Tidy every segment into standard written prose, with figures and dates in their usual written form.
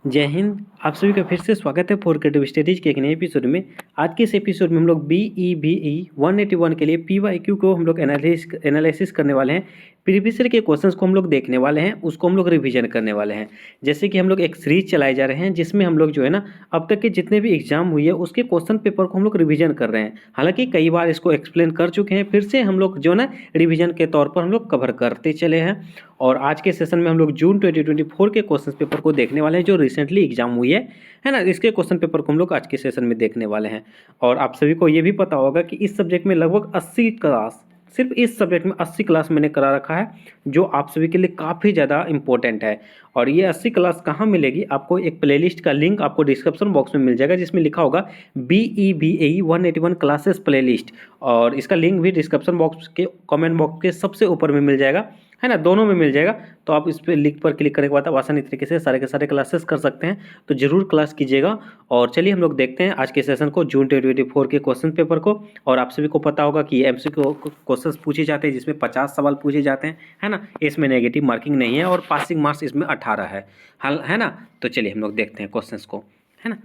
जय हिंद। आप सभी का फिर से स्वागत है फॉर क्रिएटिव स्टडीज के एक नए एपिसोड में। आज के इस एपिसोड में हम लोग BEBE 181 के लिए PYQ को हम लोग एनालिसिस करने वाले हैं। प्रीवियस ईयर के क्वेश्चंस को हम लोग देखने वाले हैं, उसको हम लोग रिवीजन करने वाले हैं। जैसे कि हम लोग एक सीरीज चलाए जा रहे हैं जिसमें हम लोग जो है ना अब तक के जितने भी एग्जाम हुई है उसके क्वेश्चन पेपर को हम लोग रिवीजन कर रहे हैं। हालांकि कई बार इसको एक्सप्लेन कर चुके हैं, फिर से हम लोग जो है ना रिवीजन के तौर पर हम लोग कवर करते चले हैं। और आज के सेशन में हम लोग जून 2024 के क्वेश्चन पेपर को देखने वाले हैं जो रिसेंटली एग्जाम हुई है ना। इसके क्वेश्चन पेपर को हम लोग आज के सेशन में देखने वाले हैं। और आप सभी को ये भी पता होगा कि इस सब्जेक्ट में लगभग 80 क्लास, सिर्फ इस सब्जेक्ट में 80 क्लास मैंने करा रखा है, जो आप सभी के लिए काफ़ी ज़्यादा इंपॉर्टेंट है। और ये 80 क्लास कहाँ मिलेगी आपको? एक प्लेलिस्ट का लिंक आपको डिस्क्रिप्शन बॉक्स में मिल जाएगा जिसमें लिखा होगा BEBE 181 क्लासेस प्लेलिस्ट। और इसका लिंक भी डिस्क्रिप्शन बॉक्स के कमेंट बॉक्स के सबसे ऊपर में मिल जाएगा, है ना, दोनों में मिल जाएगा। तो आप इस पर लिंक पर क्लिक करने के बाद आप आसानी तरीके से सारे के सारे क्लासेस कर सकते हैं। तो जरूर क्लास कीजिएगा। और चलिए हम लोग देखते हैं आज के सेशन को, जून 2024 के क्वेश्चन पेपर को। और आप सभी को पता होगा कि MCQ क्वेश्चन पूछे जाते हैं जिसमें 50 सवाल पूछे जाते हैं, है ना। इसमें नेगेटिव मार्किंग नहीं है और पासिंग मार्क्स इसमें 18 है ना। तो चलिए हम लोग देखते हैं क्वेश्चंस को, है ना।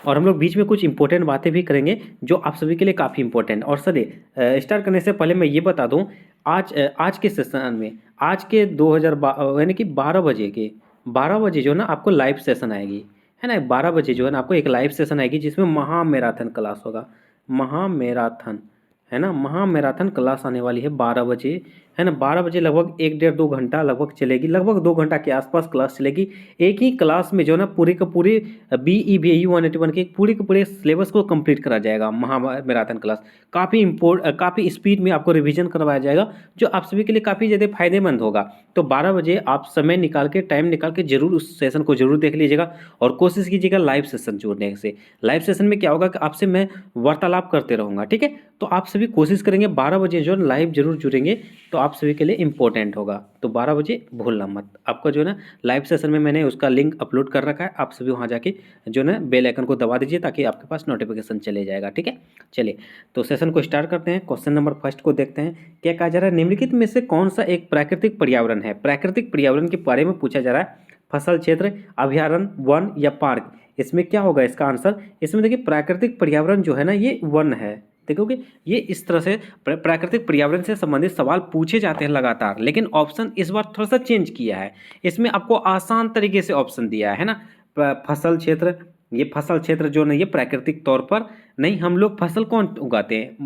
और हम लोग बीच में कुछ इंपॉर्टेंट बातें भी करेंगे जो आप सभी के लिए काफ़ी इंपॉर्टेंट। और सर स्टार्ट करने से पहले मैं ये बता दूं, आज के सेशन में आज के 2000 यानी कि 12 बजे जो है ना आपको लाइव सेशन आएगी, है ना। 12 बजे जो है ना आपको एक लाइव सेशन आएगी जिसमें महामैराथन क्लास होगा। महामैराथन, है ना, महामैराथन क्लास आने वाली है 12 बजे, है ना। 12 बजे लगभग 1 डेढ़ 2 घंटा लगभग चलेगी, लगभग 2 घंटा के आसपास क्लास चलेगी। एक ही क्लास में जो है ना पूरे के पूरे BEBE 181 के पूरे सिलेबस को कंप्लीट करा जाएगा। महामैराथन क्लास काफ़ी स्पीड में आपको रिवीजन करवाया जाएगा, जो आप सभी के लिए काफ़ी ज़्यादा फायदेमंद होगा। तो 12 बजे आप समय निकाल के, टाइम निकाल के जरूर उस सेशन को जरूर देख लीजिएगा। और कोशिश कीजिएगा लाइव सेशन जुड़ने से। लाइव सेशन में क्या होगा कि आपसे मैं वार्तालाप करते रहूँगा, ठीक है। तो आप सभी कोशिश करेंगे 12 बजे जो लाइव जरूर जुड़ेंगे, तो आप सभी के लिए इंपॉर्टेंट होगा। तो 12 बजे भूलना मत। आपका जो है ना लाइव सेशन में मैंने उसका लिंक अपलोड कर रखा है, आप सभी वहाँ जाके जो है ना बेल आइकन को दबा दीजिए ताकि आपके पास नोटिफिकेशन चले जाएगा, ठीक है। चलिए तो सेशन को स्टार्ट करते हैं। क्वेश्चन नंबर फर्स्ट को देखते हैं। क्या कहा जा रहा है? निम्नलिखित में से कौन सा एक प्राकृतिक पर्यावरण है? प्राकृतिक पर्यावरण के बारे में पूछा जा रहा है। फसल क्षेत्र, अभ्यारण्य, वन या पार्क? इसमें क्या होगा इसका आंसर? इसमें देखिए प्राकृतिक पर्यावरण जो है ना ये वन है। देखोगे ये इस तरह से प्राकृतिक पर्यावरण से संबंधित सवाल पूछे जाते हैं लगातार, लेकिन ऑप्शन इस बार थोड़ा सा चेंज किया है। इसमें आपको आसान तरीके से ऑप्शन दिया है ना। फसल क्षेत्र, ये फसल क्षेत्र जो ना ये प्राकृतिक तौर पर नहीं, हम लोग फसल कौन उगाते हैं?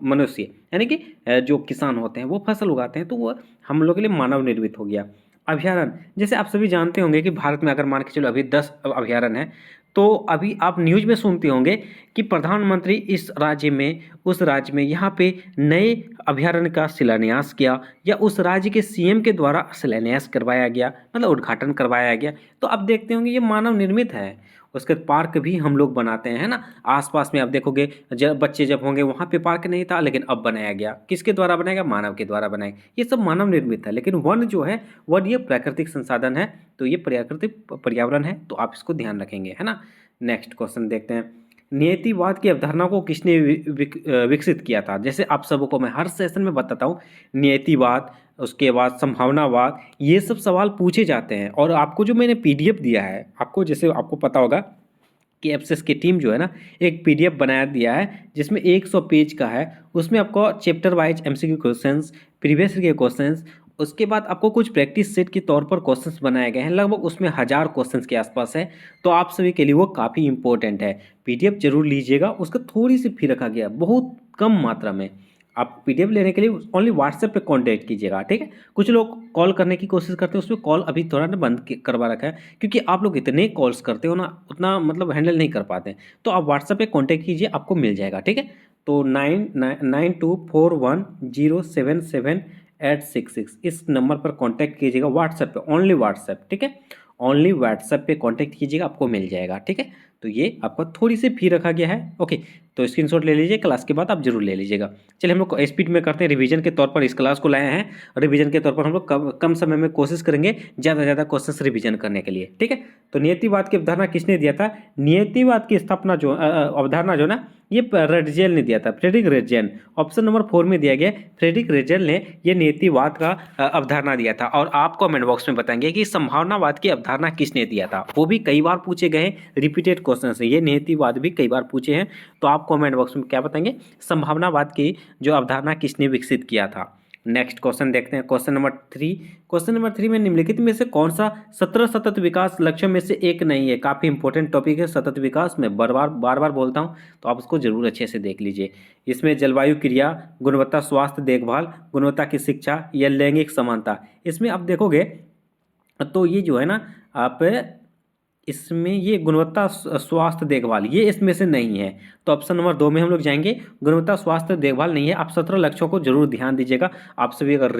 मनुष्य, यानी कि जो किसान होते हैं वो फसल उगाते हैं, तो वो हम लोग के लिए मानव निर्मित हो गया। अभ्यारण्य, जैसे आप सभी जानते होंगे कि भारत में अगर मान के चलो अभी 10 अभ्यारण्य है, तो अभी आप न्यूज में सुनते होंगे कि प्रधानमंत्री इस राज्य में, उस राज्य में यहाँ पे नए अभ्यारण्य का शिलान्यास किया, या उस राज्य के CM के द्वारा शिलान्यास करवाया गया, मतलब उद्घाटन करवाया गया। तो आप देखते होंगे ये मानव निर्मित है। उसके पार्क भी हम लोग बनाते हैं, है ना। आसपास में आप देखोगे जब बच्चे जब होंगे वहाँ पे पार्क नहीं था, लेकिन अब बनाया गया। किसके द्वारा बनाया गया? मानव के द्वारा बनाया। ये सब मानव निर्मित है। लेकिन वन जो है वन ये प्राकृतिक संसाधन है, तो ये प्राकृतिक पर्यावरण है, तो आप इसको ध्यान रखेंगे, है ना। नेक्स्ट क्वेश्चन देखते हैं। नियतिवाद की अवधारणा को किसने विकसित किया था? जैसे आप सबको मैं हर सेशन में बताता हूँ, नियतिवाद, उसके बाद संभावनावाद, ये सब सवाल पूछे जाते हैं। और आपको जो मैंने PDF दिया है, आपको जैसे आपको पता होगा कि एफएसएस की टीम जो है ना एक PDF बना दिया है जिसमें 100 पेज का है। उसमें आपको chapter wise MCQ questions, previous के क्वेश्चंस, उसके बाद आपको कुछ प्रैक्टिस सेट के तौर पर क्वेश्चंस बनाए गए हैं, लगभग उसमें 1000 क्वेश्चंस के आसपास है। तो आप सभी के लिए वो काफ़ी इंपॉर्टेंट है। PDF जरूर लीजिएगा, उसका थोड़ी सी फी रखा गया, बहुत कम मात्रा में। आप PDF लेने के लिए ओनली WhatsApp पे कांटेक्ट कीजिएगा, ठीक है। कुछ लोग कॉल करने की कोशिश करते हैं, उसमें कॉल अभी थोड़ा ना बंद करवा रखा है, क्योंकि आप लोग इतने कॉल्स करते हो ना, उतना मतलब हैंडल नहीं कर पाते। तो आप WhatsApp पे कांटेक्ट कीजिए, आपको मिल जाएगा, ठीक है। तो 9241077866 इस नंबर पर कांटेक्ट कीजिएगा, WhatsApp पे, ओनली WhatsApp, ठीक है। ओनली WhatsApp पे कांटेक्ट कीजिएगा, आपको मिल जाएगा, ठीक है। तो ये आपका थोड़ी सी फी रखा गया है। ओके, तो स्क्रीनशॉट ले लीजिए, क्लास के बाद आप जरूर ले लीजिएगा। चलिए हम लोग स्पीड में करते हैं, रिवीजन के तौर पर इस क्लास को लाए हैं, और रिवीजन के तौर पर हम लोग कम समय में कोशिश करेंगे ज़्यादा से ज़्यादा क्वेश्चन रिवीजन करने के लिए, ठीक है। तो नियतिवाद की अवधारणा किसने दिया था? नियतिवाद की स्थापना जो अवधारणा जो ना, ये रेटजेल ने दिया था, फ्रेडरिक रेटजेल। ऑप्शन नंबर 4 में दिया गया, फ्रेडरिक रेटजेल ने ये नियतिवाद का अवधारणा दिया था। और आप कमेंट बॉक्स में बताएंगे कि संभावनावाद की अवधारणा किसने दिया था। वो भी कई बार पूछे गए रिपीटेड क्वेश्चन है, ये नियतिवाद भी कई बार पूछे हैं। तो आप कमेंट बॉक्स में क्या बताएंगे, संभावनावाद की जो अवधारणा किसने विकसित किया था। नेक्स्ट क्वेश्चन देखते हैं, क्वेश्चन नंबर 3। क्वेश्चन नंबर 3 में निम्नलिखित में से कौन सा 17 सतत विकास लक्ष्यों में से एक नहीं है? काफी इंपॉर्टेंट टॉपिक है सतत विकास में, बार बार बोलता हूं, तो आप उसको जरूर अच्छे से देख लीजिए। इसमें जलवायु क्रिया, गुणवत्ता स्वास्थ्य देखभाल, गुणवत्ता की शिक्षा या लैंगिक समानता, इसमें आप देखोगे तो ये जो है ना, आप इसमें ये गुणवत्ता स्वास्थ्य देखभाल, ये इसमें से नहीं है। तो ऑप्शन नंबर 2 में हम लोग जाएंगे, गुणवत्ता स्वास्थ्य देखभाल नहीं है। आप 17 लक्ष्यों को जरूर ध्यान दीजिएगा। आप सभी अगर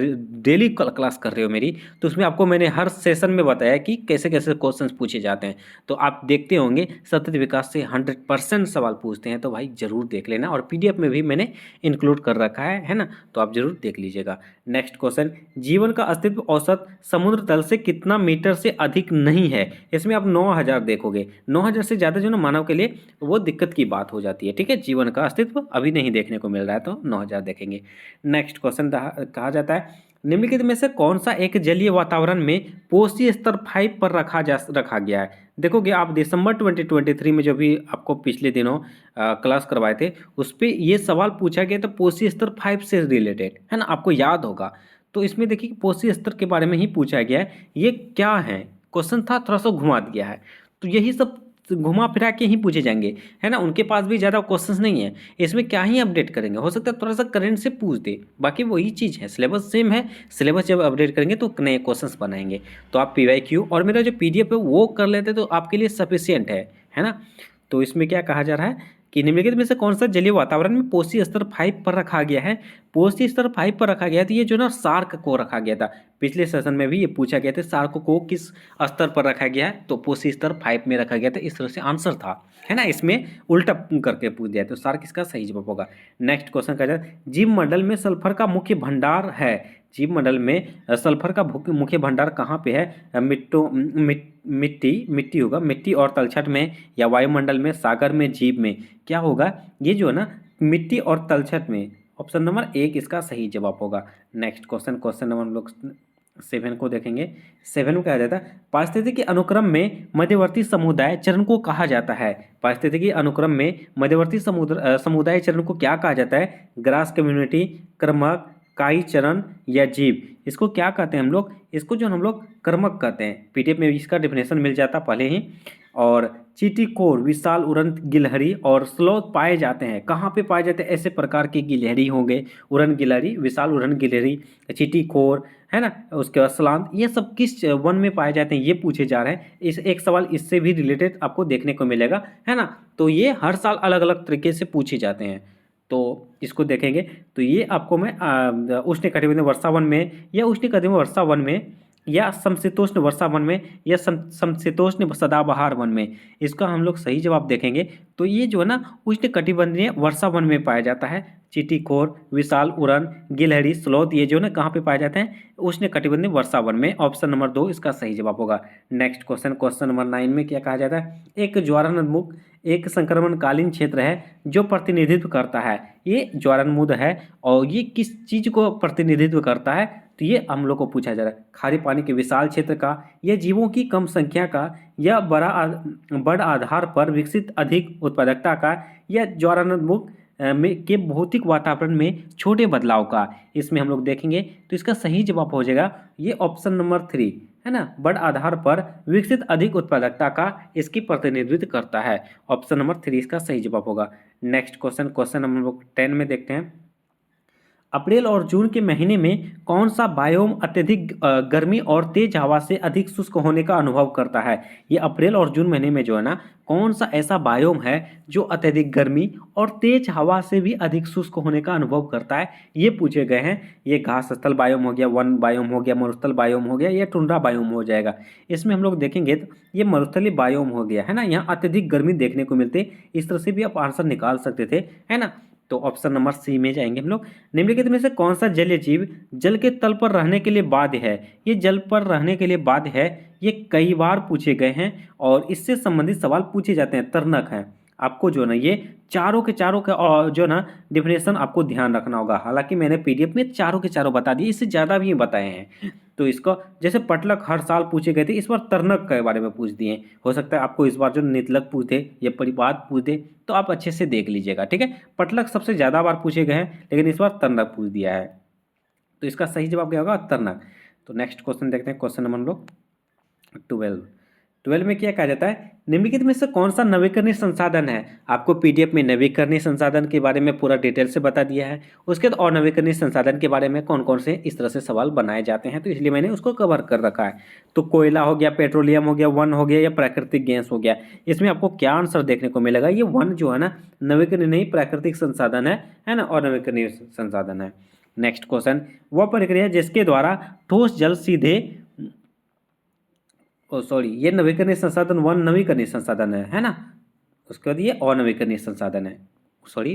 डेली क्लास कर रहे हो मेरी, तो उसमें आपको मैंने हर सेशन में बताया कि कैसे कैसे क्वेश्चन पूछे जाते हैं। तो आप देखते होंगे सतत विकास से 100% सवाल पूछते हैं, तो भाई जरूर देख लेना। और PDF में भी मैंने इंक्लूड कर रखा है ना, तो आप जरूर देख लीजिएगा। नेक्स्ट क्वेश्चन, जीवन का अस्तित्व औसत समुद्र तल से कितना मीटर से अधिक नहीं है? इसमें आप 9000 देखोगे, 9000 से ज़्यादा जो ना मानव के लिए वो दिक्कत की बात हो जाती है, ठीक है। जीवन का अस्तित्व अभी नहीं देखने को मिल रहा है, तो 9000 देखेंगे। नेक्स्ट क्वेश्चन कहा जाता है, निम्नलिखित में से कौन सा एक जलीय वातावरण में पोषी स्तर 5 पर रखा गया है? देखोगे आप दिसंबर 2023 में जो भी आपको पिछले दिनों क्लास करवाए थे, उस पर ये सवाल पूछा गया था पोषी स्तर 5 से रिलेटेड, है ना, आपको याद होगा। तो इसमें देखिए पोषी स्तर के बारे में ही पूछा गया है। ये क्या है क्वेश्चन था, थोड़ा सा घुमा दिया है। तो यही सब घुमा फिरा के ही पूछे जाएंगे, है ना। उनके पास भी ज़्यादा क्वेश्चंस नहीं है, इसमें क्या ही अपडेट करेंगे, हो सकता है थोड़ा सा करंट से पूछ दे, बाकी वही चीज़ है, सिलेबस सेम है। सिलेबस जब अपडेट करेंगे तो नए क्वेश्चंस बनाएंगे। तो आप PYQ और मेरा जो PDF है वो कर लेते तो आपके लिए सफिशियंट है ना। तो इसमें क्या कहा जा रहा है कि निम्नलिखित में से कौन सा जलीय वातावरण में पोषी स्तर 5 पर रखा गया है? पोषी स्तर 5 पर रखा गया था, ये जो ना सार्क को रखा गया था। पिछले सेशन में भी ये पूछा गया था, सार्क को किस स्तर पर रखा गया है? तो पोषी स्तर 5 में रखा गया था, इस तरह से आंसर था, है ना। इसमें उल्टा करके पूछ दिया, तो सार्क इसका सही जवाब होगा। नेक्स्ट क्वेश्चन कहा जाए, जीव मंडल में सल्फर का मुख्य भंडार है। जीव मंडल में सल्फर का मुख्य भंडार कहाँ पे है? मिट्टी होगा, मिट्टी और तलछट में, या वायुमंडल में, सागर में, जीव में, क्या होगा? ये जो है ना मिट्टी और तलछट में। ऑप्शन नंबर 1 इसका सही जवाब होगा। नेक्स्ट क्वेश्चन, क्वेश्चन नंबर हम लोग 7 को देखेंगे। 7 में कहा जाता है, पारिस्थितिकी अनुक्रम में मध्यवर्ती समुदाय चरण को कहा जाता है। पारिस्थितिकी अनुक्रम में मध्यवर्ती समुदाय चरण को क्या कहा जाता है? ग्रास कम्युनिटी, क्रमक, काई चरण या जीव। इसको क्या कहते हैं हम लोग? इसको जो हम लोग कर्मक कहते हैं। PDF में इसका डिफिनेशन मिल जाता पहले ही। और चींटीकोर, विशाल उड़न गिलहरी और स्लोथ पाए जाते हैं। कहाँ पे पाए जाते हैं? ऐसे प्रकार के गिलहरी होंगे, उड़न गिलहरी, विशाल उड़न गिलहरी, चींटीकोर, है ना, उसके बाद सलांत, ये सब किस वन में पाए जाते हैं, ये पूछे जा रहे हैं। इस एक सवाल इससे भी रिलेटेड आपको देखने को मिलेगा, है ना। तो ये हर साल अलग अलग तरीके से पूछे जाते हैं, तो इसको देखेंगे। तो ये आपको मैं उष्णकटिबंधीय वर्षा वन में, या उष्णकटिबंधीय वर्षा वन में, या समशीतोष्ण वर्षा वन में, या समशीतोष्ण सदाबहार वन में, इसका हम लोग सही जवाब देखेंगे। तो ये जो है ना उष्णकटिबंधीय वर्षा वन में पाया जाता है। चींटीखोर, विशाल उड़न गिलहरी, स्लोथ, ये जो है ना कहाँ पे पाए जाते हैं? उष्णकटिबंधीय वर्षा वन में। ऑप्शन नंबर 2 इसका सही जवाब होगा। नेक्स्ट क्वेश्चन, क्वेश्चन नंबर 9 में क्या कहा जाता है? एक ज्वारान्मुख एक संक्रमणकालीन क्षेत्र है जो प्रतिनिधित्व करता है। ये ज्वारान्मुख है, और ये किस चीज को प्रतिनिधित्व करता है? तो ये हम लोग को पूछा जा रहा है। खारे पानी के विशाल क्षेत्र का, या जीवों की कम संख्या का, या बड़ आधार पर विकसित अधिक उत्पादकता का, या ज्वारान्मुख में के भौतिक वातावरण में छोटे बदलाव का। इसमें हम लोग देखेंगे तो इसका सही जवाब हो जाएगा ये ऑप्शन नंबर 3, है ना। बड़ आधार पर विकसित अधिक उत्पादकता का इसकी प्रतिनिधित्व करता है। ऑप्शन नंबर 3 इसका सही जवाब होगा। नेक्स्ट क्वेश्चन, क्वेश्चन नंबर 10 में देखते हैं। अप्रैल और जून के महीने में कौन सा बायोम अत्यधिक गर्मी और तेज हवा से अधिक शुष्क होने का अनुभव करता है? ये अप्रैल और जून महीने में जो है ना, कौन सा ऐसा बायोम है जो अत्यधिक गर्मी और तेज हवा से भी अधिक शुष्क होने का अनुभव करता है, ये पूछे गए हैं। ये घास स्थल बायोम हो गया, वन बायोम हो गया, मरुस्थल बायोम हो गया, या टुंड्रा बायोम हो जाएगा। इसमें हम लोग देखेंगे तो ये मरुस्थलीय बायोम हो गया है ना, यहाँ अत्यधिक गर्मी देखने को मिलती है। इस तरह से भी आप आंसर निकाल सकते थे, है ना। तो ऑप्शन नंबर सी में जाएंगे हम लोग। निम्नलिखित में से कौन सा जलीय जीव जल के तल पर रहने के लिए बाध्य है? ये जल पर रहने के लिए बाध्य है, ये कई बार पूछे गए हैं और इससे संबंधित सवाल पूछे जाते हैं, तर्नक है। आपको जो ना ये चारों के चारों का जो ना डिफिनेशन आपको ध्यान रखना होगा। हालांकि मैंने पीडीएफ में चारों के चारों बता दिए, इससे ज़्यादा भी बताए हैं। तो इसको जैसे पटलक हर साल पूछे गए थे, इस बार तर्नक के बारे में पूछ दिए। हो सकता है आपको इस बार जो नितलक पूछ दे या परिपाद पूछ दे, तो आप अच्छे से देख लीजिएगा, ठीक है। पटलक सबसे ज़्यादा बार पूछे गए हैं, लेकिन इस बार तर्नक पूछ दिया है। तो इसका सही जवाब क्या होगा? तर्नक। तो नेक्स्ट क्वेश्चन देखते हैं, क्वेश्चन नंबर हम लोग 12 में क्या कहा जाता है? निम्नलिखित में से कौन सा नवीकरणीय संसाधन है? आपको पीडीएफ में नवीकरणीय संसाधन के बारे में पूरा डिटेल से बता दिया है। उसके बाद और नवीकरणीय संसाधन के बारे में कौन कौन से इस तरह से सवाल बनाए जाते हैं, तो इसलिए मैंने उसको कवर कर रखा है। तो कोयला हो गया, पेट्रोलियम हो गया, वन हो गया, या प्राकृतिक गैस हो गया। इसमें आपको क्या आंसर देखने को मिलेगा? ये वन जो है ना, नवीकरणीय नहीं प्राकृतिक संसाधन है ना, और नवीकरणीय संसाधन है। नेक्स्ट क्वेश्चन, वह प्रक्रिया जिसके द्वारा ठोस जल सीधे ये नवीकरणीय संसाधन वन नवीकरणीय संसाधन है ना। उसके बाद ये अनवीकरणीय संसाधन है,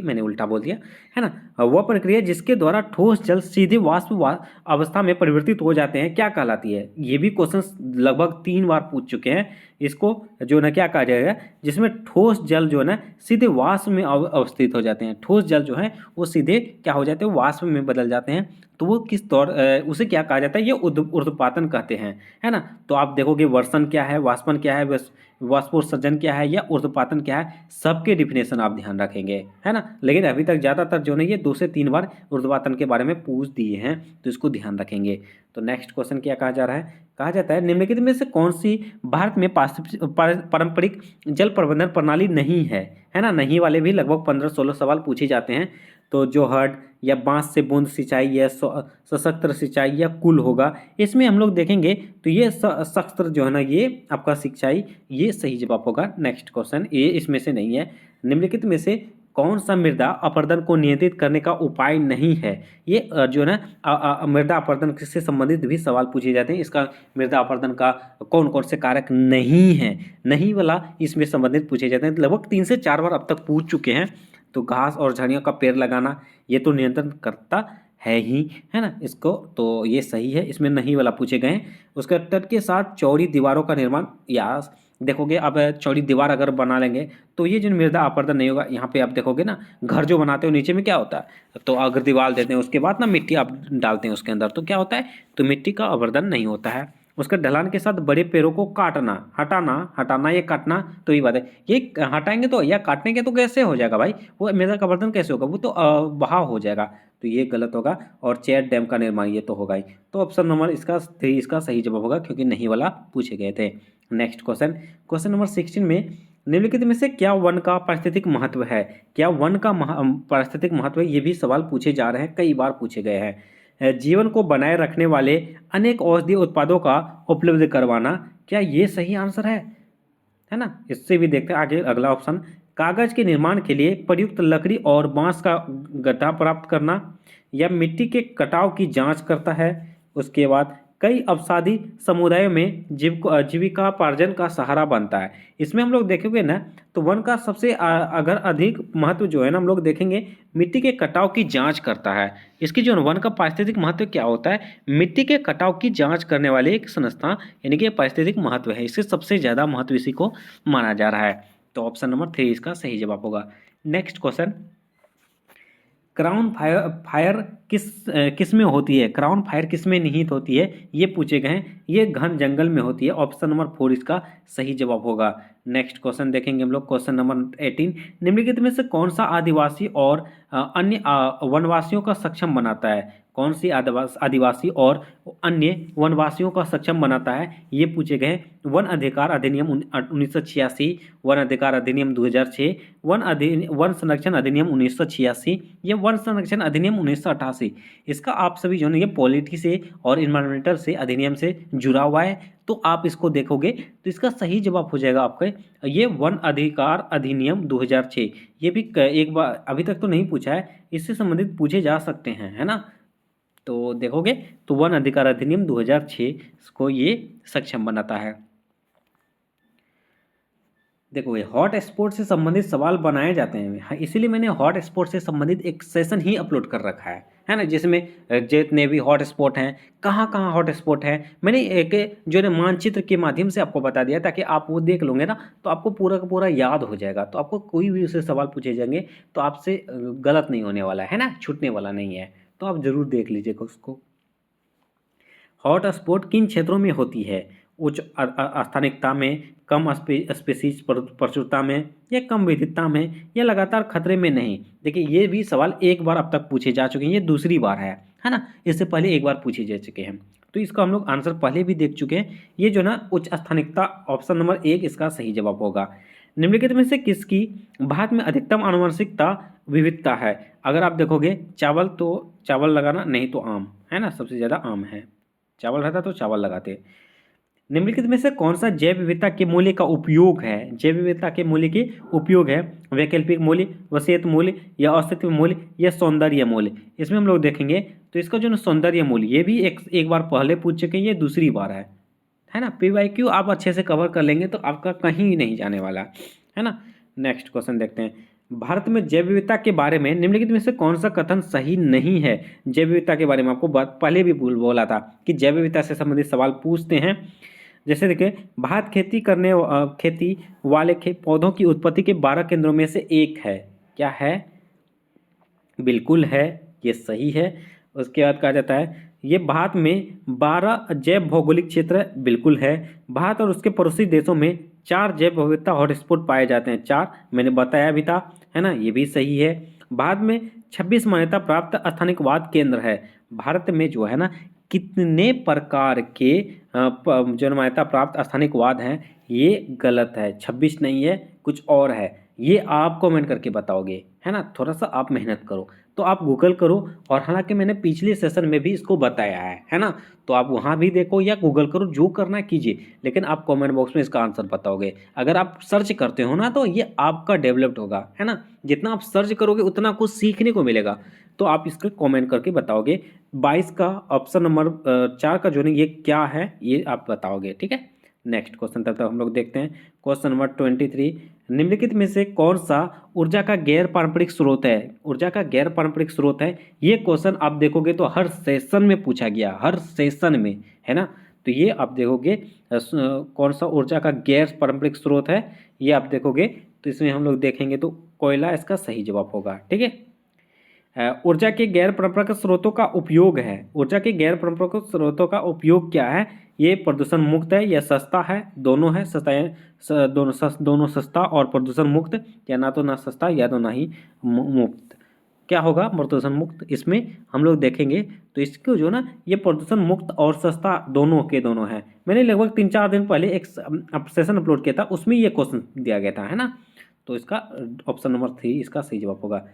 मैंने उल्टा बोल दिया, है ना। वह प्रक्रिया जिसके द्वारा ठोस जल सीधे वाष्प अवस्था में परिवर्तित हो जाते हैं, क्या कहलाती है? ये भी क्वेश्चन लगभग 3 बार पूछ चुके हैं। इसको जो ना क्या कहा जाएगा? जिसमें ठोस जल जो है ना सीधे वाष्प में अवस्थित हो जाते हैं। ठोस जल जो है वो सीधे क्या हो जाते हैं? वाष्प में बदल जाते हैं। तो वो किस तौर उसे क्या कहा जाता है? ये ऊर्ध्वपातन कहते हैं, है ना। तो आप देखोगे वर्षण क्या है, वाष्पन क्या है, वाष्पोत्सर्जन क्या है, या ऊर्ध्वपातन क्या है, सबके डिफिनेशन आप ध्यान रखेंगे, है ना। लेकिन अभी तक ज़्यादातर जो है ये 2 से 3 बार ऊर्ध्वपातन के बारे में पूछ दिए हैं, तो इसको ध्यान रखेंगे। तो नेक्स्ट क्वेश्चन क्या कहा जा रहा है? कहा जाता है निम्नलिखित में से कौन सी भारत में पारंपरिक जल प्रबंधन प्रणाली नहीं है ना। नहीं वाले भी लगभग 15-16 सवाल पूछे जाते हैं। तो जोहड़ या बांस से बूंद सिंचाई या सशस्त्र सिंचाई या कुल होगा। इसमें हम लोग देखेंगे तो ये सशस्त्र जो है ना, ये आपका सिंचाई, ये सही जवाब होगा। नेक्स्ट क्वेश्चन, ये इसमें से नहीं है। निम्नलिखित में से कौन सा मृदा अपरदन को नियंत्रित करने का उपाय नहीं है? ये जो है ना मृदा अपरदन से संबंधित भी सवाल पूछे जाते हैं। इसका मृदा अपरदन का कौन कौन से कारक नहीं है, नहीं वाला इसमें संबंधित पूछे जाते हैं। लगभग 3 से 4 बार अब तक पूछ चुके हैं। तो घास और झाड़ियों का पेड़ लगाना, ये तो नियंत्रण करता है ही, है ना। इसको तो ये सही है, इसमें नहीं वाला पूछे गए हैं। उसके तट के साथ चौड़ी दीवारों का निर्माण, या देखोगे अब चौड़ी दीवार अगर बना लेंगे तो ये जो मृदा अपरदन नहीं होगा। यहाँ पे आप देखोगे ना, घर जो बनाते हो नीचे में क्या होता है? तो अगर दीवार देते हैं उसके बाद ना मिट्टी आप डालते हैं उसके अंदर, तो क्या होता है? तो मिट्टी का अपरदन नहीं होता है। उसका ढलान के साथ बड़े पेड़ों को काटना, हटाना या काटना, तो ये बात है। ये हटाएंगे तो या काटने तो कैसे हो जाएगा भाई? वो मृदा का अपरदन कैसे होगा? वो तो बहाव हो जाएगा, तो ये गलत होगा। और चेक डैम का निर्माण, ये तो होगा ही। तो ऑप्शन नंबर इसका 3 इसका सही जवाब होगा, क्योंकि नहीं वाला पूछे गए थे। नेक्स्ट क्वेश्चन, क्वेश्चन नंबर 16 में निम्नलिखित में से क्या वन का पारिस्थितिक महत्व है? क्या वन का पारिस्थितिक महत्व है? ये भी सवाल पूछे जा रहे हैं, कई बार पूछे गए हैं। जीवन को बनाए रखने वाले अनेक औषधीय उत्पादों का उपलब्ध करवाना, क्या ये सही आंसर है ना। इससे भी देखते हैं आगे अगला ऑप्शन, कागज के निर्माण के लिए प्रयुक्त लकड़ी और बांस का गड्ढा प्राप्त करना, या मिट्टी के कटाव की जांच करता है। उसके बाद कई अवसादी समुदायों में जीविकापार्जन का सहारा बनता है। इसमें हम लोग देखेंगे ना, तो वन का सबसे अगर अधिक महत्व जो है ना, हम लोग देखेंगे मिट्टी के कटाव की जांच करता है। इसकी जो वन का पारिस्थितिक महत्व क्या होता है? मिट्टी के कटाव की जांच करने वाले एक संस्था, यानी कि पारिस्थितिक महत्व है। इससे सबसे ज़्यादा महत्व इसी को माना जा रहा है। तो ऑप्शन नंबर 3 इसका सही जवाब होगा। नेक्स्ट क्वेश्चन, क्राउन फायर किस में होती है? क्राउन फायर किस में निहित होती है, ये पूछे गए हैं। ये घन जंगल में होती है। ऑप्शन नंबर 4 इसका सही जवाब होगा। नेक्स्ट क्वेश्चन देखेंगे हम लोग, क्वेश्चन नंबर 18, निम्नलिखित में से कौन सा आदिवासी और अन्य वनवासियों का सक्षम बनाता है? कौन सी आदिवासी और अन्य वनवासियों का सक्षम बनाता है, ये पूछे गए। वन अधिकार अधिनियम 1986, वन अधिकार अधिनियम 2006, वन संरक्षण अधिनियम 1986, ये वन संरक्षण अधिनियम 1988। इसका आप सभी जो है ये पॉलिटी से और इन्वायरमेंटल से अधिनियम से जुड़ा हुआ है, तो आप इसको देखोगे तो इसका सही जवाब हो जाएगा आपका ये वन अधिकार अधिनियम 2006। ये भी एक बार अभी तक तो नहीं पूछा है, इससे संबंधित पूछे जा सकते हैं, है ना। तो देखोगे तो वन अधिकार अधिनियम 2006 को ये सक्षम बनाता है। देखो ये हॉट स्पॉट से संबंधित सवाल बनाए जाते हैं, हाँ, इसीलिए मैंने हॉट स्पॉट से संबंधित एक सेशन ही अपलोड कर रखा है ना, जिसमें जितने भी हॉट स्पॉट हैं, कहाँ कहाँ हॉट स्पॉट है, मैंने एक जो है मानचित्र के माध्यम से आपको बता दिया, ताकि आप वो देख लोगे ना तो आपको पूरा का पूरा याद हो जाएगा। तो आपको कोई भी उससे सवाल पूछे जाएंगे तो आपसे गलत नहीं होने वाला है ना, छूटने वाला नहीं है, तो आप जरूर देख लीजिएगा उसको। हॉट स्पॉट किन क्षेत्रों में होती है? उच्च स्थानिकता में, कम स्पीसीज प्रचुरता में, या कम विविधता में, या लगातार खतरे में नहीं। देखिए ये भी सवाल एक बार अब तक पूछे जा चुके हैं, ये दूसरी बार है ना, इससे पहले एक बार पूछे जा चुके हैं, तो इसका हम लोग आंसर पहले भी देख चुके हैं। ये जो ना उच्च स्थानिकता, ऑप्शन नंबर 1 इसका सही जवाब होगा। निम्नलिखित में से किसकी भारत में अधिकतम आनुवंशिकता विविधता है? अगर आप देखोगे चावल, तो चावल लगाना, नहीं तो आम, है ना, सबसे ज़्यादा आम है, चावल रहता तो चावल लगाते। निम्नलिखित में से कौन सा जैव विविधता के मूल्य का उपयोग है? जैव विविधता के मूल्य के उपयोग है, वैकल्पिक मूल्य, वसीयत मूल्य, या अस्तित्व मूल्य, या सौंदर्य मूल्य। इसमें हम लोग देखेंगे तो इसका जो सौंदर्य मूल्य, ये भी एक बार पहले पूछ चुके हैं, ये दूसरी बार है ना। PYQ आप अच्छे से कवर कर लेंगे तो आपका कहीं नहीं जाने वाला, है ना। नेक्स्ट क्वेश्चन देखते हैं। भारत में जैव विविधता के बारे में निम्नलिखित में से कौन सा कथन सही नहीं है? जैव विविधता के बारे में आपको बात पहले भी बोला था कि जैव विविधता से संबंधित सवाल पूछते हैं। जैसे देखिए, भारत खेती वाले पौधों की उत्पत्ति के 12 केंद्रों में से एक है, क्या है? बिल्कुल है, ये सही है। उसके बाद कहा जाता है ये भारत में 12 जैव भौगोलिक क्षेत्र, बिल्कुल है। भारत और उसके पड़ोसी देशों में 4 जैव विविधता हॉटस्पॉट पाए जाते हैं, 4 मैंने बताया भी था, है ना, ये भी सही है। भारत में 26 मान्यता प्राप्त स्थानिकवाद केंद्र है। भारत में जो है ना कितने प्रकार के जो मान्यता प्राप्त स्थानिकवाद हैं, ये गलत है, 26 नहीं है, कुछ और है, ये आप कमेंट करके बताओगे, है ना। थोड़ा सा आप मेहनत करो, तो आप गूगल करो, और हालांकि मैंने पिछले सेशन में भी इसको बताया है ना, तो आप वहाँ भी देखो या गूगल करो, जो करना कीजिए, लेकिन आप कमेंट बॉक्स में इसका आंसर बताओगे। अगर आप सर्च करते हो ना तो ये आपका डेवलप्ड होगा, है ना, जितना आप सर्च करोगे उतना कुछ सीखने को मिलेगा, तो आप इसका कमेंट करके बताओगे। 22 का ऑप्शन नंबर 4 का जो नहीं, ये क्या है ये आप बताओगे, ठीक है। नेक्स्ट क्वेश्चन तब तक हम लोग देखते हैं। क्वेश्चन नंबर 23, निम्नलिखित में से कौन सा ऊर्जा का गैर पारंपरिक स्रोत है? ऊर्जा का गैर पारंपरिक स्रोत है, ये क्वेश्चन आप देखोगे तो हर सेशन में पूछा गया, हर सेशन में, है ना। तो ये आप देखोगे कौन सा ऊर्जा का गैर पारंपरिक स्रोत है, ये आप देखोगे तो इसमें हम लोग देखेंगे तो कोयला इसका सही जवाब होगा, ठीक है। ऊर्जा के गैर पारंपरिक स्रोतों का उपयोग है। ऊर्जा के गैर पारंपरिक स्रोतों का उपयोग क्या है? ये प्रदूषण मुक्त है या सस्ता है? दोनों है, सस्ता है, दोनों सस्ता और प्रदूषण मुक्त, या ना तो ना सस्ता या तो ना ही मुक्त। क्या होगा प्रदूषण मुक्त? इसमें हम लोग देखेंगे तो इसको जो ना ये प्रदूषण मुक्त और सस्ता दोनों के दोनों है। मैंने लगभग 3-4 दिन पहले एक सेशन अपलोड किया था, उसमें ये क्वेश्चन दिया गया था, है ना। तो इसका ऑप्शन नंबर 3 इसका सही जवाब होगा।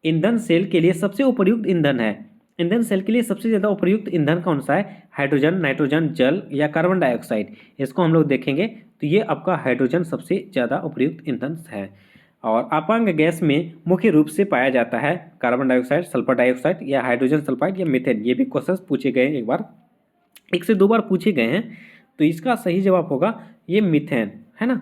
ईंधन सेल के लिए सबसे उपयुक्त ईंधन है। ईंधन सेल के लिए सबसे ज़्यादा उपयुक्त ईंधन कौन सा है? हाइड्रोजन, नाइट्रोजन, जल, या कार्बन डाइऑक्साइड। इसको हम लोग देखेंगे तो ये आपका हाइड्रोजन सबसे ज़्यादा उपयुक्त ईंधन है। और अपांग गैस में मुख्य रूप से पाया जाता है कार्बन डाइऑक्साइड, सल्फर डाइऑक्साइड, या हाइड्रोजन सल्फाइड, या मीथेन। ये भी क्वेश्चन पूछे गए, एक बार 1 से 2 बार पूछे गए हैं, तो इसका सही जवाब होगा ये मीथेन, है ना।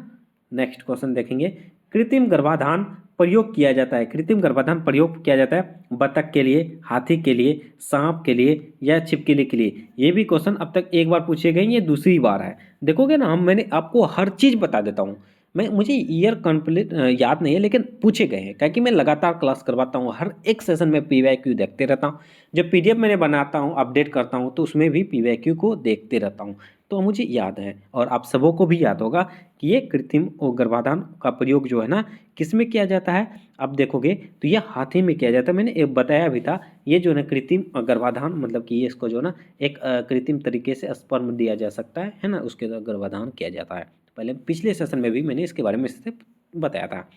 नेक्स्ट क्वेश्चन देखेंगे। कृत्रिम गर्भाधान प्रयोग किया जाता है। कृत्रिम गर्भाधान प्रयोग किया जाता है बतख के लिए, हाथी के लिए, सांप के लिए, या छिपकली के लिए। ये भी क्वेश्चन अब तक एक बार पूछे गए, ये दूसरी बार है। देखोगे ना, मैंने आपको हर चीज़ बता देता हूँ, मुझे ईयर कंप्लीट याद नहीं है, लेकिन पूछे गए हैं, क्या कि मैं लगातार क्लास करवाता हूँ, हर एक सेशन में PYQ देखते रहता हूँ। जब PDF मैंने बनाता हूँ, अपडेट करता हूँ, तो उसमें भी PYQ को देखते रहता हूँ, तो मुझे याद है। और आप सबों को भी याद होगा कि ये कृत्रिम गर्भाधान का प्रयोग जो है ना, किस में किया जाता है। आप देखोगे तो ये हाथी में किया जाता है। मैंने एक बताया भी था, ये जो है ना कृत्रिम गर्भाधान, मतलब कि ये इसको जो है ना एक कृत्रिम तरीके से स्पर्म दिया जा सकता है ना, उसके द्वारा गर्भाधान किया जाता है। पहले पिछले सेशन में भी मैंने इसके बारे में से बताया था।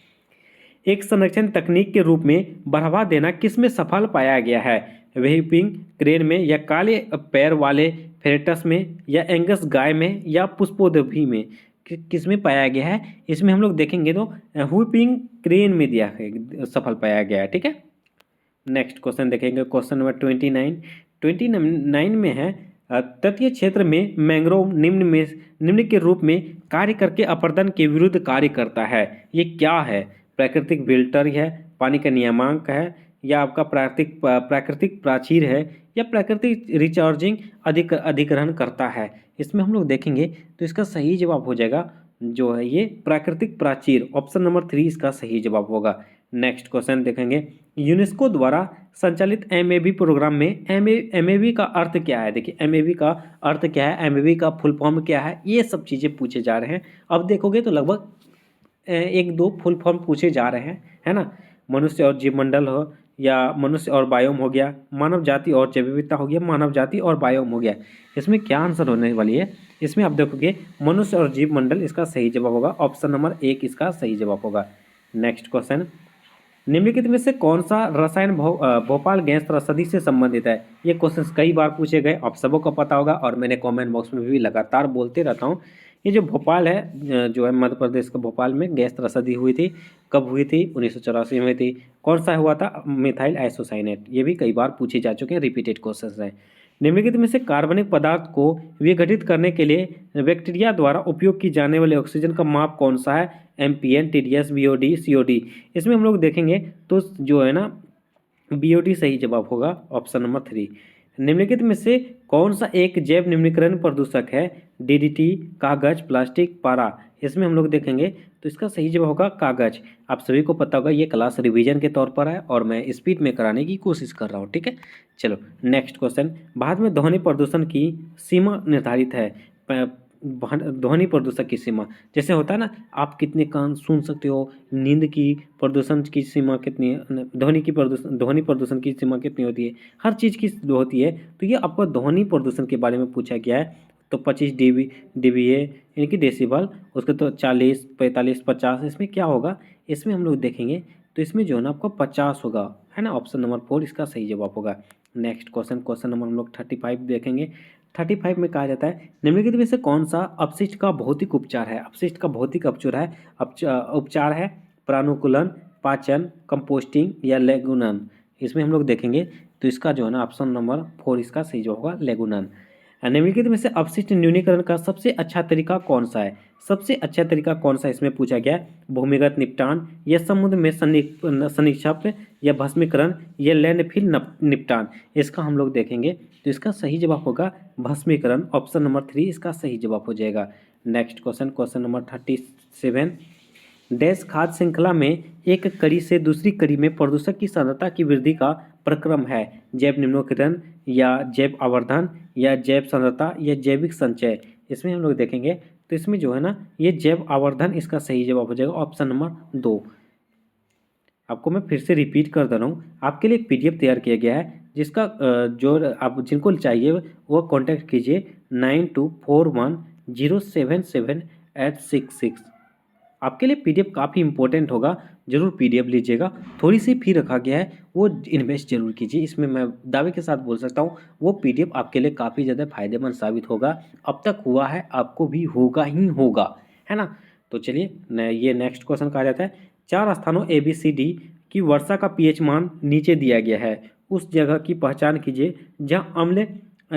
एक संरक्षण तकनीक के रूप में बढ़ावा देना किस में सफल पाया गया है। वेहिपिंग क्रेन में, या काले पैर वाले फेरेटस में, या एंगस गाय में, या पुष्पोद्भी में, किस में पाया गया है। इसमें हम लोग देखेंगे तो व्हीपिंग क्रेन में दिया है, सफल पाया गया है। ठीक है, नेक्स्ट क्वेश्चन देखेंगे, क्वेश्चन नंबर 29 में है, तटीय क्षेत्र में मैंग्रोव निम्न के रूप में कार्य करके अपरदन के विरुद्ध कार्य करता है। ये क्या है। प्राकृतिक फिल्टर है, पानी का नियामक है, या आपका प्राकृतिक प्राचीर है, या प्राकृतिक रिचार्जिंग अधिग्रहण करता है। इसमें हम लोग देखेंगे तो इसका सही जवाब हो जाएगा जो है ये प्राकृतिक प्राचीर। ऑप्शन नंबर 3 इसका सही जवाब होगा। नेक्स्ट क्वेश्चन देखेंगे, यूनेस्को द्वारा संचालित MAB प्रोग्राम में MAB का अर्थ क्या है। देखिए MAB का अर्थ क्या है, MAB का फुल फॉर्म क्या है, ये सब चीज़ें पूछे जा रहे हैं। अब देखोगे तो लगभग एक दो फुल फॉर्म पूछे जा रहे हैं, है ना। मनुष्य और जीवमंडल हो, या मनुष्य और बायोम हो गया, मानव जाति और जैव विविधता हो गया, मानव जाति और बायोम हो गया। इसमें क्या आंसर होने वाली है। इसमें आप देखोगे मनुष्य और जीवमंडल इसका सही जवाब होगा। ऑप्शन नंबर 1 इसका सही जवाब होगा। नेक्स्ट क्वेश्चन, निम्नलिखित में से कौन सा रसायन भोपाल गैस त्रसदी से संबंधित है। ये क्वेश्चन कई बार पूछे गए, आप सबों को पता होगा, और मैंने कमेंट बॉक्स में भी लगातार बोलते रहता हूँ। ये जो भोपाल है, जो है मध्य प्रदेश के भोपाल में गैस त्रसदी हुई थी, कब हुई थी, 1984 में हुई थी। कौन सा हुआ था, मिथाइल आइसोसाइनेट। ये भी कई बार पूछे जा चुके हैं, रिपीटेड क्वेश्चन है। निम्नलिखित में से कार्बनिक पदार्थ को विघटित करने के लिए बैक्टीरिया द्वारा उपयोग की जाने वाले ऑक्सीजन का माप कौन सा है। MPN, TDS, BOD, COD। इसमें हम लोग देखेंगे तो जो है ना BOD सही जवाब होगा। Option number 3। निम्नलिखित में से कौन सा एक जैव निम्नीकरण प्रदूषक है। DDT, कागज, प्लास्टिक, पारा। इसमें हम लोग देखेंगे तो इसका सही जवाब होगा कागज। आप सभी को पता होगा ये क्लास रिवीजन के तौर पर है, और मैं स्पीड में कराने की कोशिश कर रहा हूँ। ठीक है, चलो नेक्स्ट क्वेश्चन, भारत में ध्वनि प्रदूषण की सीमा निर्धारित है। ध्वनि प्रदूषण की सीमा जैसे होता है ना, आप कितने कान सुन सकते हो, नींद की प्रदूषण की सीमा कितनी है, ध्वनि प्रदूषण की सीमा कितनी होती है, हर चीज़ की होती है। तो ये आपको ध्वनि प्रदूषण के बारे में पूछा गया है। तो 25 dBA यानी कि डेसिबल, उसके तो 40, 45, 50। इसमें क्या होगा, इसमें हम लोग देखेंगे तो इसमें जो है ना आपको 50 होगा, है ना। ऑप्शन नंबर 4 इसका सही जवाब होगा। नेक्स्ट क्वेश्चन, क्वेश्चन नंबर हम लोग 35 देखेंगे। 35 में कहा जाता है, निम्नलिखित में से कौन सा अपशिष्ट का भौतिक उपचार है। अपशिष्ट का भौतिक उपचार है प्रानुकूलन, पाचन, कंपोस्टिंग, या लेगुनन। इसमें हम लोग देखेंगे तो इसका जो है ना ऑप्शन नंबर 4 इसका सही जवाब होगा, लेगुनन। निम्नलिखित में से अपशिष्ट न्यूनीकरण का सबसे अच्छा तरीका कौन सा है। सबसे अच्छा तरीका कौन सा इसमें पूछा गया है। भूमिगत निपटान, या समुद्र में संनिक्षेप, या भस्मीकरण, या लैंडफिल निपटान। इसका हम लोग देखेंगे तो इसका सही जवाब होगा भस्मीकरण। ऑप्शन नंबर 3 इसका सही जवाब हो जाएगा। Next question, question number 37, dash खाद्य श्रृंखला में एक कड़ी से दूसरी कड़ी में प्रदूषक की सांद्रता की वृद्धि का प्रक्रम है। जैव निम्नीकरण, या जैव आवर्धन, या जैव सांद्रता, या जैविक संचय। इसमें हम लोग देखेंगे तो इसमें जो है ना ये जैव आवर्धन इसका सही जवाब हो जाएगा। Option number 2। आपको मैं फिर से रिपीट कर दे रहा हूँ, आपके लिए एक PDF तैयार किया गया है, जिसका जो आप जिनको चाहिए वो कांटेक्ट कीजिए 9241077866। आपके लिए PDF काफ़ी इंपॉर्टेंट होगा, जरूर PDF लीजिएगा। थोड़ी सी फी रखा गया है, वो इन्वेस्ट जरूर कीजिए। इसमें मैं दावे के साथ बोल सकता हूँ वो PDF आपके लिए काफ़ी ज़्यादा फायदेमंद साबित होगा। अब तक हुआ है, आपको भी होगा ही होगा, है ना। तो चलिए ये नेक्स्ट क्वेश्चन कहा जाता है, 4 स्थानों ABCD की वर्षा का pH मान नीचे दिया गया है। उस जगह की पहचान कीजिए जहाँ अम्ल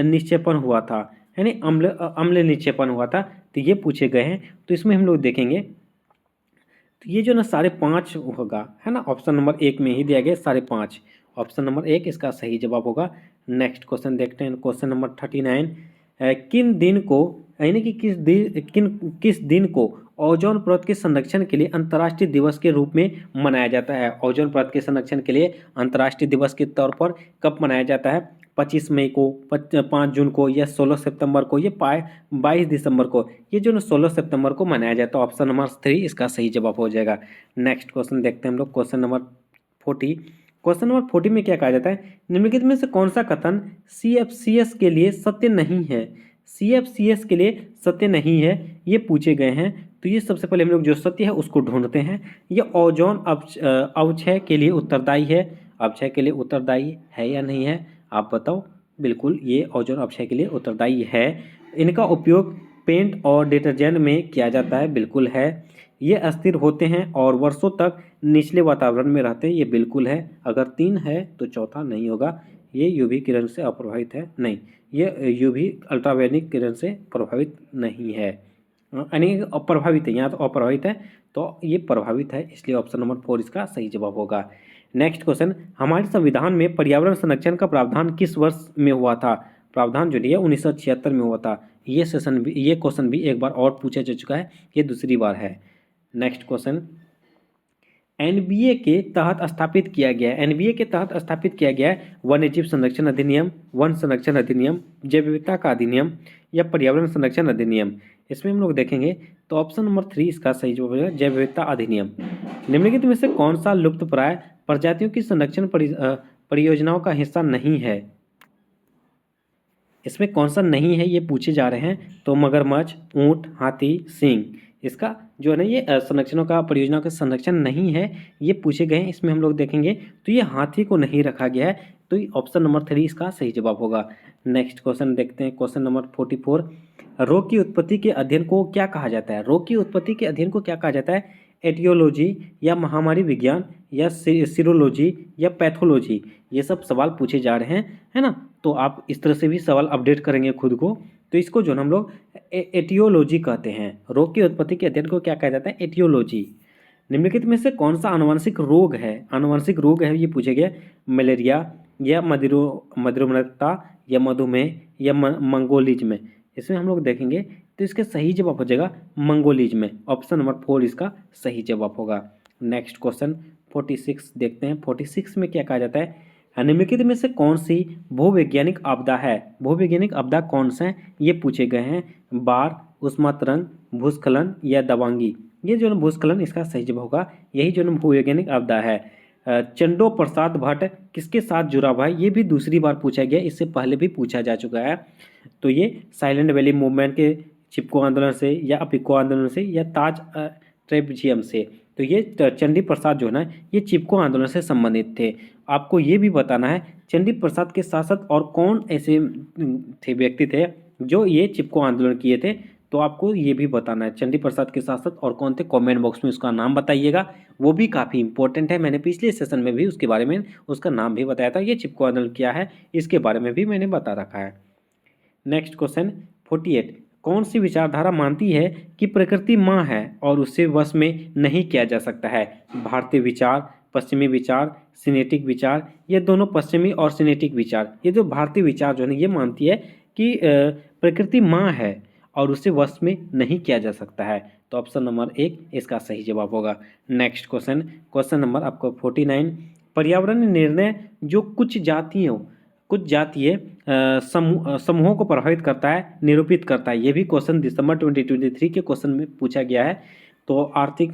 निक्षेपण हुआ था, यानी अम्ल निक्षेपण हुआ था। तो ये पूछे गए हैं, तो इसमें हम लोग देखेंगे तो ये जो ना 5.5 होगा, है ना। ऑप्शन नंबर 1 में ही दिया गया 5.5। ऑप्शन नंबर 1 इसका सही जवाब होगा। नेक्स्ट क्वेश्चन देखते हैं, क्वेश्चन नंबर 39, किन दिन को, यानी कि किस दिन को ओजोन परत के संरक्षण के लिए अंतर्राष्ट्रीय दिवस के रूप में मनाया जाता है? ओजोन परत के संरक्षण के लिए अंतर्राष्ट्रीय दिवस के तौर पर कब मनाया जाता है? 25 मई को, 5 जून को, या 16 सितंबर को, या 22 दिसंबर को? ये जो 16 सितंबर को मनाया जाता है। ऑप्शन नंबर 3 इसका सही जवाब हो जाएगा। नेक्स्ट क्वेश्चन देखते हैं हम लोग, क्वेश्चन नंबर 40। क्वेश्चन नंबर 40 में क्या कहा जाता है? निम्नलिखित में से कौन सा कथन CFCS के लिए सत्य नहीं है? CFCS के लिए सत्य नहीं है, ये पूछे गए हैं। तो ये सबसे पहले हम लोग जो सत्य है उसको ढूंढते हैं। ये ओजोन अवक्षय के लिए उत्तरदायी है, अवक्षय के लिए उत्तरदायी है या नहीं है, आप बताओ। बिल्कुल ये ओजोन अवक्षय के लिए उत्तरदायी है। इनका उपयोग पेंट और डिटर्जेंट में किया जाता है, बिल्कुल है। ये अस्थिर होते हैं और वर्षों तक निचले वातावरण में रहते हैं, ये बिल्कुल है। अगर 3 है तो चौथा नहीं होगा। ये यूवी किरण से अप्रभावित है, नहीं, ये यूवी अल्ट्रावायलेट किरण से प्रभावित नहीं है, यानी अप्रभावित है। यहाँ तो अप्रभावित है, तो ये प्रभावित है, इसलिए ऑप्शन नंबर 4 इसका सही जवाब होगा। नेक्स्ट क्वेश्चन, हमारे संविधान में पर्यावरण संरक्षण का प्रावधान किस वर्ष में हुआ था? प्रावधान जो है 1976 में हुआ था। ये क्वेश्चन भी एक बार और पूछा जा चुका है, ये दूसरी बार है। नेक्स्ट क्वेश्चन, एनबीए के तहत स्थापित किया गया है, एनबीए के तहत स्थापित किया गया है वन्यजीव संरक्षण अधिनियम, वन संरक्षण अधिनियम, जैव विविधता का अधिनियम, या पर्यावरण संरक्षण अधिनियम? इसमें हम लोग देखेंगे तो ऑप्शन नंबर 3 इसका सही जवाब होगा, जैव विविधता अधिनियम। निम्नलिखित में से कौन सा लुप्तप्राय प्रजातियों की संरक्षण परियोजनाओं का हिस्सा नहीं है? इसमें कौन सा नहीं है ये पूछे जा रहे हैं। तो मगरमच्छ, ऊंट, हाथी, सींग, इसका जो है ना ये संरक्षणों का परियोजना का संरक्षण नहीं है, ये पूछे गए हैं। इसमें हम लोग देखेंगे तो ये हाथी को नहीं रखा गया है, तो ऑप्शन नंबर 3 इसका सही जवाब होगा। नेक्स्ट क्वेश्चन देखते हैं, क्वेश्चन नंबर 44। रोग की उत्पत्ति के अध्ययन को क्या कहा जाता है? रोग की उत्पत्ति के अध्ययन को क्या कहा जाता है? एटियोलॉजी, या महामारी विज्ञान, या सीरोलॉजी, या पैथोलॉजी? ये सब सवाल पूछे जा रहे हैं, है ना। तो आप इस तरह से भी सवाल अपडेट करेंगे खुद को। तो इसको जो हम लोग एटियोलॉजी कहते हैं। रोग की उत्पत्ति के अध्ययन को क्या कहा जाता है? एटियोलॉजी। निम्नलिखित में से कौन सा आनुवंशिक रोग है? आनुवंशिक रोग है ये पूछे गए, मलेरिया, या मधुमेहता, या मधुमेह, या मंगोलिज्म? इसमें हम लोग देखेंगे तो इसका सही जवाब हो जाएगा मंगोलिज्म। ऑप्शन नंबर 4 इसका सही जवाब होगा। नेक्स्ट क्वेश्चन 46 देखते हैं। 46 में क्या कहा जाता है? निम्नलिखित में से कौन सी भूवैज्ञानिक आपदा है? भूवैज्ञानिक आपदा कौन सा है ये पूछे गए हैं। बाढ़, उष्मा तरंग, भूस्खलन, या दवांगी? ये जो भूस्खलन इसका सही जवाब होगा, यही जो भूवैज्ञानिक आपदा है। चंडो प्रसाद भट्ट किसके साथ जुड़ा हुआ है? ये भी दूसरी बार पूछा गया, इससे पहले भी पूछा जा चुका है। तो ये साइलेंट वैली मूवमेंट के चिपको आंदोलन से, या अपिको आंदोलन से, या ताज ट्रेपजियम से? तो ये चंडी प्रसाद जो है ना ये चिपको आंदोलन से संबंधित थे। आपको ये भी बताना है चंडी प्रसाद के साथ साथ और कौन ऐसे व्यक्ति थे जो ये चिपको आंदोलन किए थे, तो आपको ये भी बताना है। चंडी प्रसाद के साथ साथ और कौन थे, कमेंट बॉक्स में उसका नाम बताइएगा, वो भी काफ़ी इंपॉर्टेंट है। मैंने पिछले सेशन में भी उसके बारे में उसका नाम भी बताया था। ये चिपको आंदोलन क्या है इसके बारे में भी मैंने बता रखा है। Next question 48। कौन सी विचारधारा मानती है कि प्रकृति माँ है और उससे वश में नहीं किया जा सकता है? भारतीय विचार, पश्चिमी विचार, सिनेटिक विचार, ये दोनों पश्चिमी और सिनेटिक विचार? ये जो भारतीय विचार जो है ये मानती है कि प्रकृति माँ है और उससे वश में नहीं किया जा सकता है। तो ऑप्शन नंबर 1 इसका सही जवाब होगा। नेक्स्ट क्वेश्चन, क्वेश्चन नंबर आपको 49। पर्यावरण निर्णय जो कुछ जातीय समूहों को प्रभावित करता है, निरूपित करता है। ये भी क्वेश्चन दिसंबर 2023 के क्वेश्चन में पूछा गया है। तो आर्थिक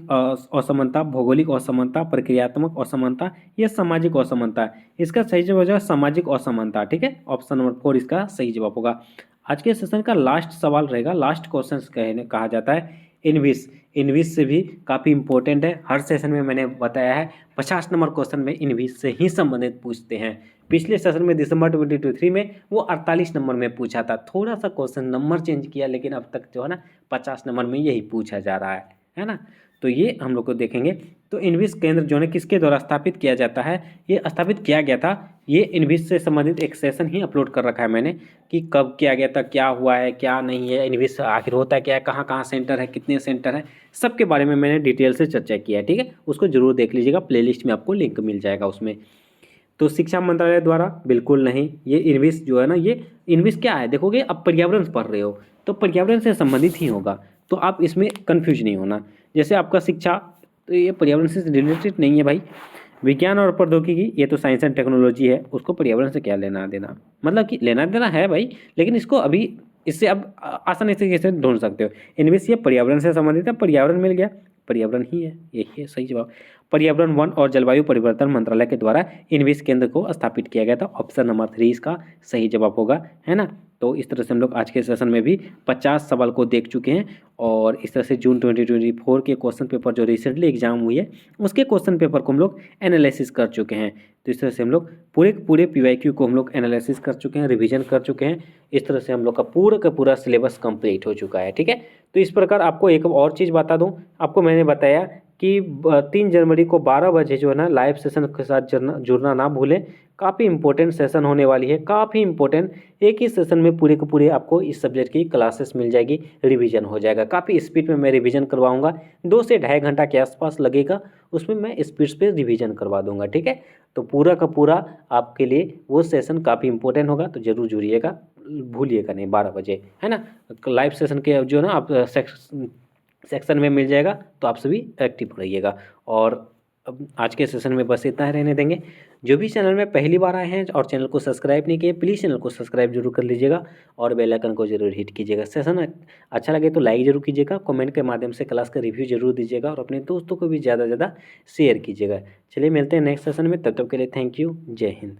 असमानता, भौगोलिक असमानता, प्रक्रियात्मक असमानता, या सामाजिक असमानता? इसका सही जवाब हो जाएगा सामाजिक असमानता। ठीक है, ऑप्शन नंबर 4 इसका सही जवाब होगा। आज के सेशन का लास्ट सवाल रहेगा, लास्ट क्वेश्चन कहा जाता है इनविस। इनविस से भी काफ़ी इंपॉर्टेंट है, हर सेशन में मैंने बताया है 50 नंबर क्वेश्चन में इनविस से ही संबंधित पूछते हैं। पिछले सेशन में दिसंबर 2023 में वो 48 नंबर में पूछा था, थोड़ा सा क्वेश्चन नंबर चेंज किया, लेकिन अब तक जो है ना 50 नंबर में यही पूछा जा रहा है ना। तो ये हम लोग को देखेंगे। तो इनविस केंद्र जो है किसके द्वारा स्थापित किया जाता है? ये स्थापित किया गया था, ये इनविस से संबंधित एक सेशन ही अपलोड कर रखा है मैंने कि कब किया गया था, क्या हुआ है, क्या नहीं है, इनविस आखिर होता है क्या है, कहाँ कहाँ सेंटर है, कितने सेंटर है, सबके बारे में मैंने डिटेल से चर्चा किया है। ठीक है, उसको जरूर देख लीजिएगा, प्लेलिस्ट में आपको लिंक मिल जाएगा उसमें। तो शिक्षा मंत्रालय द्वारा बिल्कुल नहीं। ये इनविस जो है ना, ये इनविस क्या है देखोगे, अब पर्यावरण पढ़ रहे हो तो पर्यावरण से संबंधित ही होगा, तो आप इसमें कन्फ्यूज नहीं होना। जैसे आपका शिक्षा, तो ये पर्यावरण से रिलेटेड नहीं है भाई। विज्ञान और प्रौद्योगिकी, ये तो साइंस एंड टेक्नोलॉजी है, उसको पर्यावरण से क्या लेना देना, मतलब कि लेना देना है भाई, लेकिन इसको अभी इससे अब आसानी से कैसे ढूंढ सकते हो। इनमें से ये पर्यावरण से संबंधित है, पर्यावरण मिल गया, पर्यावरण ही है, यही है सही जवाब। पर्यावरण, वन और जलवायु परिवर्तन मंत्रालय के द्वारा इनविस केंद्र को स्थापित किया गया था। ऑप्शन नंबर 3 इसका सही जवाब होगा, है ना। तो इस तरह से हम लोग आज के सेशन में भी 50 सवाल को देख चुके हैं, और इस तरह से जून 2024 के क्वेश्चन पेपर जो रिसेंटली एग्जाम हुई है उसके क्वेश्चन पेपर को हम लोग एनालिसिस कर चुके हैं। तो इस तरह से हम लोग पूरे PYQ को हम लोग एनालिसिस कर चुके हैं, रिवीजन कर चुके हैं। इस तरह से हम लोग का पूरा सिलेबस कंप्लीट हो चुका है, ठीक है। तो इस प्रकार आपको एक और चीज़ बता दूं, आपको मैंने बताया कि 3 जनवरी को 12 बजे जो है ना लाइव सेशन के साथ जुड़ना ना भूलें। काफ़ी इंपॉर्टेंट सेशन होने वाली है, काफ़ी इंपॉर्टेंट। एक ही सेशन में पूरे के पूरे आपको इस सब्जेक्ट की क्लासेस मिल जाएगी, रिवीजन हो जाएगा। काफ़ी स्पीड में मैं रिवीजन करवाऊंगा, 2 से ढाई घंटा के आसपास लगेगा, उसमें मैं स्पीड पे रिवीजन करवा दूंगा, ठीक है। तो पूरा का पूरा आपके लिए वो सेशन काफ़ी इंपॉर्टेंट होगा, तो जरूर जुड़िएगा, भूलिएगा नहीं, 12 बजे, है ना। लाइव सेशन के जो है ना आप सेक्शन में मिल जाएगा, तो आप सभी एक्टिव रहिएगा। और अब आज के सेशन में बस इतना ही रहने देंगे। जो भी चैनल में पहली बार आए हैं और चैनल को सब्सक्राइब नहीं किए, प्लीज़ चैनल को सब्सक्राइब जरूर कर लीजिएगा और बेल आइकन को जरूर हिट कीजिएगा। सेशन अच्छा लगे तो लाइक जरूर कीजिएगा, कमेंट के माध्यम से क्लास का रिव्यू जरूर दीजिएगा और अपने दोस्तों को भी ज़्यादा से ज़्यादा शेयर कीजिएगा। चलिए मिलते हैं नेक्स्ट सेशन में, तब तक के लिए थैंक यू, जय हिंद।